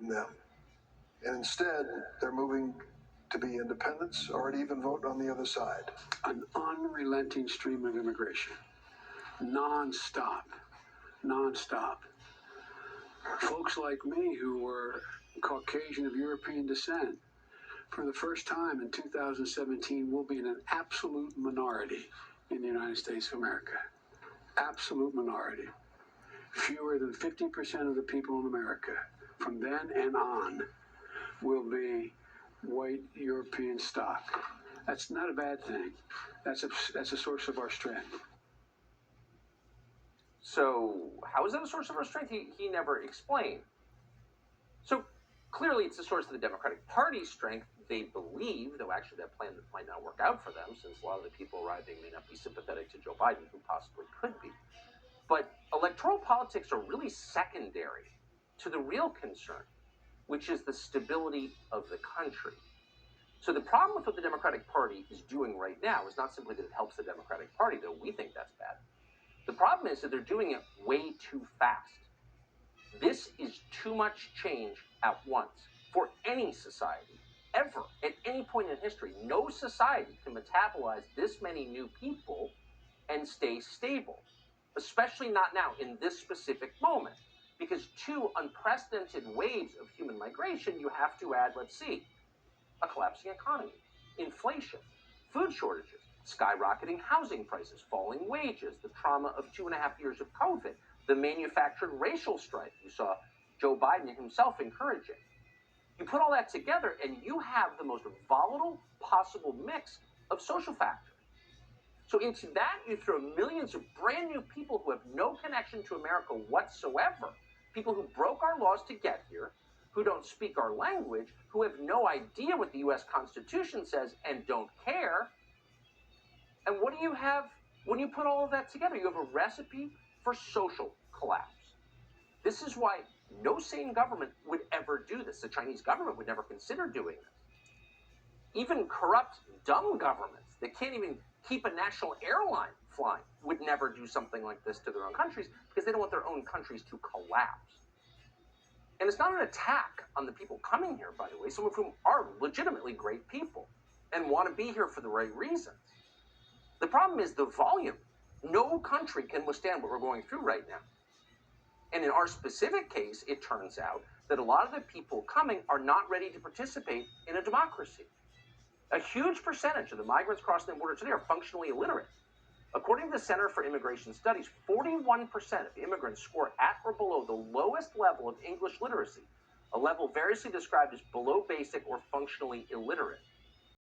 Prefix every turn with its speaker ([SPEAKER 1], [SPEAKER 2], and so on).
[SPEAKER 1] in them. And instead, they're moving to be independents or to even vote on the other side.
[SPEAKER 2] An unrelenting stream of immigration. Non-stop. Folks like me who were Caucasian of European descent, for the first time in 2017, will be in an absolute minority in the United States of America. Absolute minority. Fewer than 50% of the people in America from then and on will be white European stock. That's not a bad thing. That's a source of our strength.
[SPEAKER 3] So how is that a source of our strength? He never explained. So clearly it's a source of the Democratic Party's strength, they believe, though actually that plan might not work out for them, since a lot of the people arriving may not be sympathetic to Joe Biden, who possibly could be. But electoral politics are really secondary to the real concern, which is the stability of the country. So the problem with what the Democratic Party is doing right now is not simply that it helps the Democratic Party, though we think that's bad. The problem is that they're doing it way too fast. This is too much change at once for any society, ever, at any point in history. No society can metabolize this many new people and stay stable, especially not now in this specific moment, because two unprecedented waves of human migration, you have to add, let's see, a collapsing economy, inflation, food shortages, skyrocketing housing prices, falling wages, the trauma of 2.5 years of COVID, the manufactured racial strife you saw Joe Biden himself encouraging. You put all that together and you have the most volatile possible mix of social factors. So into that you throw millions of brand new people who have no connection to America whatsoever, people who broke our laws to get here, who don't speak our language, who have no idea what the U.S. Constitution says and don't care. And what do you have when you put all of that together? You have a recipe for social collapse. This is why no sane government would ever do this. The Chinese government would never consider doing this. Even corrupt, dumb governments that can't even keep a national airline flying would never do something like this to their own countries because they don't want their own countries to collapse. And it's not an attack on the people coming here, by the way, some of whom are legitimately great people and want to be here for the right reasons. The problem is the volume. No country can withstand what we're going through right now. And in our specific case, it turns out that a lot of the people coming are not ready to participate in a democracy. A huge percentage of the migrants crossing the border today are functionally illiterate. According to the Center for Immigration Studies, 41% of immigrants score at or below the lowest level of English literacy, a level variously described as below basic or functionally illiterate.